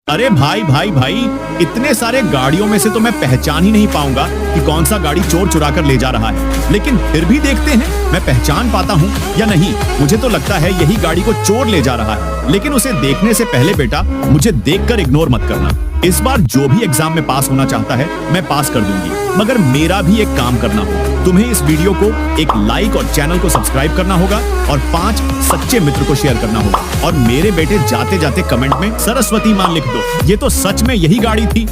अरे भाई भाई भाई, इतने सारे गाड़ियों में से तो मैं पहचान ही नहीं पाऊंगा कि कौन सा गाड़ी चोर चुरा कर ले जा रहा है। लेकिन फिर भी देखते हैं मैं पहचान पाता हूँ या नहीं। मुझे तो लगता है यही गाड़ी को चोर ले जा रहा है। लेकिन उसे देखने से पहले बेटा मुझे देखकर इग्नोर मत करना। इस बार जो भी एग्जाम में पास होना चाहता है मैं पास कर दूंगी, मगर मेरा भी एक काम करना होगा। तुम्हें इस वीडियो को एक लाइक और चैनल को सब्सक्राइब करना होगा और 5 सच्चे मित्र को शेयर करना होगा। और मेरे बेटे जाते जाते कमेंट में सरस्वती मां लिख दो। ये तो सच में यही गाड़ी थी।